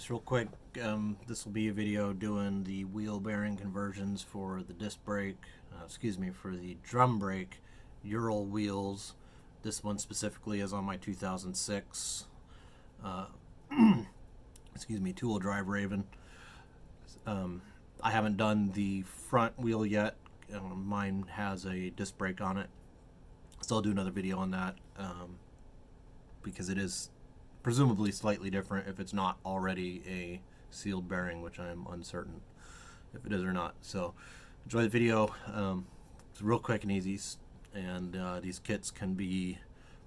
Just real quick, this will be a video doing the wheel bearing conversions for the disc brake, for the drum brake Ural wheels. This one specifically is on my 2006 two-wheel drive Raven. I haven't done the front wheel yet. Mine has a disc brake on it, so I'll do another video on that because it is presumably slightly different if it's not already a sealed bearing, which I'm uncertain if it is or not. So enjoy the video. It's real quick and easy, and these kits can be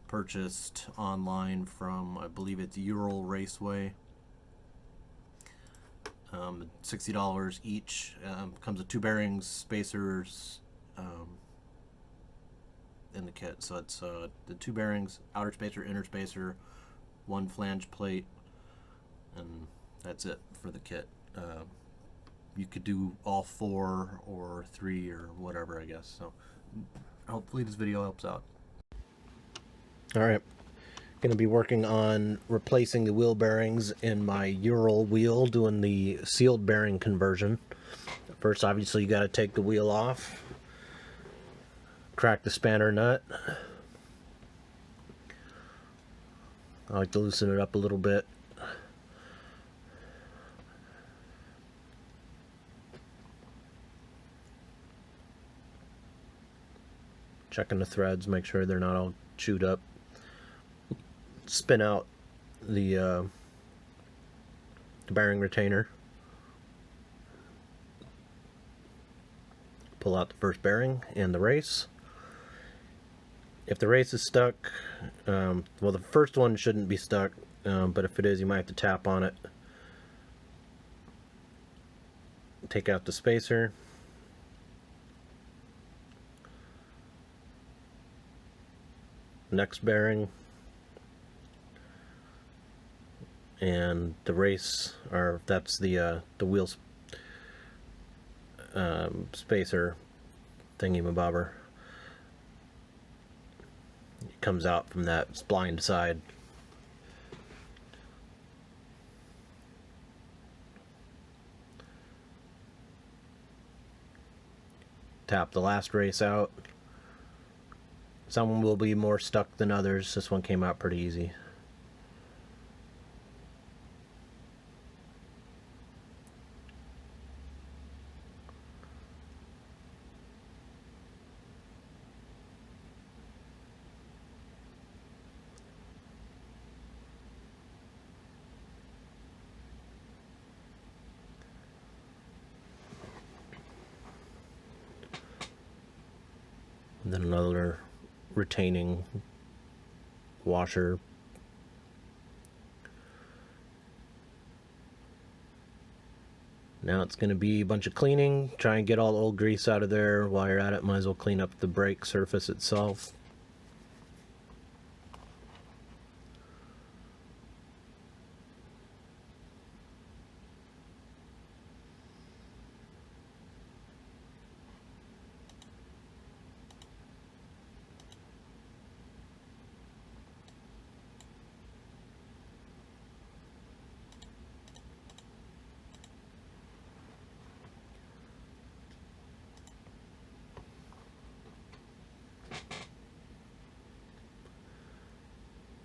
purchased online from, I believe it's Ural Raceway. $60 each. Comes with two bearings, spacers in the kit. So it's the two bearings, outer spacer, inner spacer, one flange plate, and that's it for the kit. You could do all four or three or whatever, I guess. So hopefully this video helps out. Alright, going to be working on replacing the wheel bearings in my Ural wheel, doing the sealed bearing conversion. First, obviously, you got to take the wheel off, crack the spanner nut. I like to loosen it up a little bit. Checking the threads, make sure they're not all chewed up. Spin out the bearing retainer. Pull out the first bearing and the race. If the race is stuck, well, the first one shouldn't be stuck, but if it is, you might have to tap on it. Take out the spacer. Next bearing. And the race, or that's the wheel spacer thingy-mabobber. It comes out from that splined side. Tap the last race out. Some will be more stuck than others. This one came out pretty easy. And then another retaining washer. Now it's going to be a bunch of cleaning. Try and get all the old grease out of there. While you're at it, might as well clean up the brake surface itself.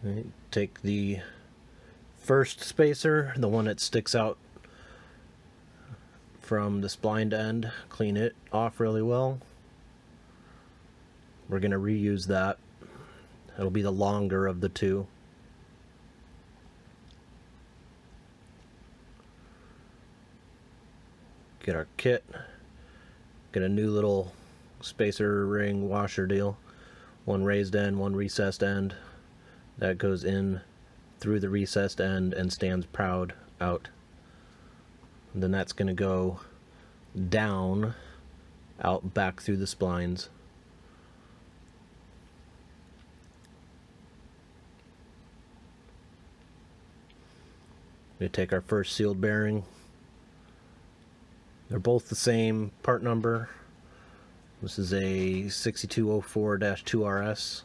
Right, take the first spacer, the one that sticks out from the splined end, clean it off really well. We're going to reuse that. It'll be the longer of the two. Get our kit. Get a new little spacer ring washer deal. One raised end, one recessed end. That goes in through the recessed end and stands proud out. And then that's going to go down, out back through the splines. We take our first sealed bearing. They're both the same part number. This is a 6204-2RS.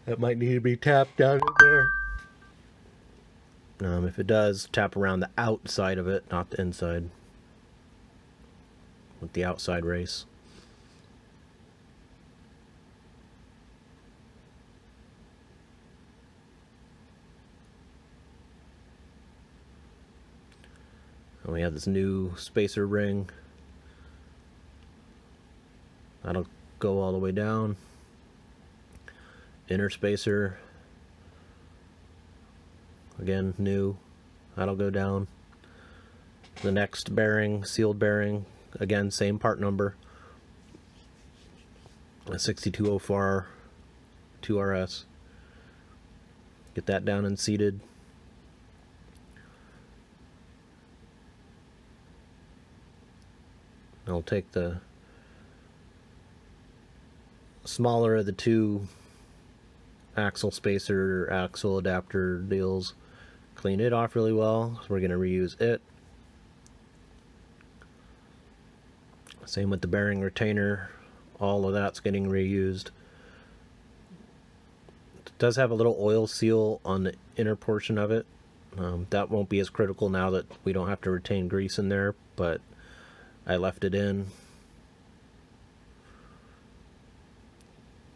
That might need to be tapped down in there. If it does, tap around the outside of it, not the inside. With the outside race. And we have this new spacer ring. That'll go all the way down. Inner spacer. Again, new. That'll go down. The next bearing, sealed bearing, again, same part number. A 6204 2RS. Get that down and seated. I'll take the smaller of the two axle spacer, axle adapter deals, clean it off really well. So we're going to reuse it. Same with the bearing retainer. All of that's getting reused. It does have a little oil seal on the inner portion of it. That won't be as critical now that we don't have to retain grease in there, but I left it in.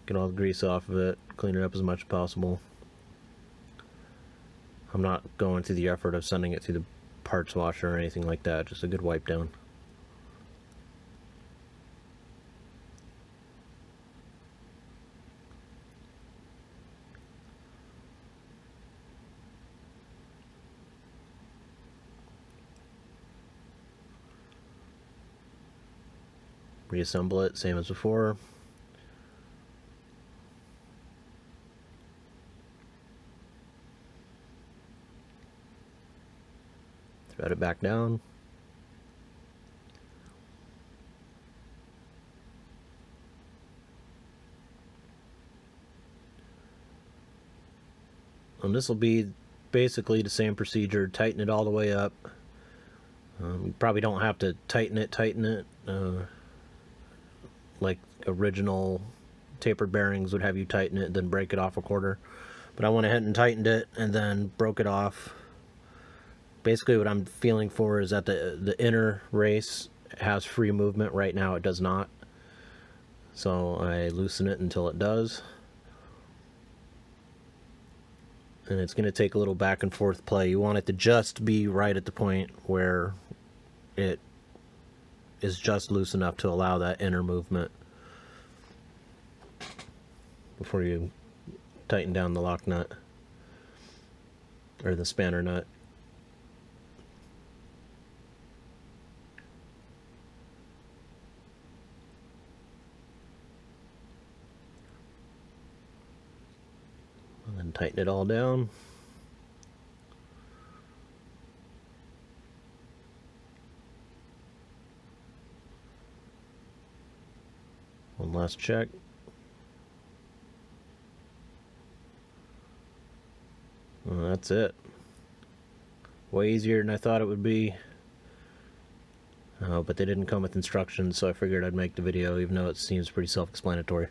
Get all the grease off of it, clean it up as much as possible. I'm not going through the effort of sending it through the parts washer or anything like that, just a good wipe down. Reassemble it, same as before. Thread it back down. And this will be basically the same procedure. Tighten it all the way up. You probably don't have to tighten it. Like original tapered bearings would have you tighten it, then break it off a quarter. But I went ahead and tightened it and then broke it off. Basically what I'm feeling for is that the inner race has free movement. Right now it does not. So I loosen it until it does. And it's going to take a little back and forth play. You want it to just be right at the point where it is just loose enough to allow that inner movement before you tighten down the lock nut or the spanner nut. And then tighten it all down. One last check. Well, that's it. Way easier than I thought it would be. But they didn't come with instructions, so I figured I'd make the video, even though it seems pretty self-explanatory.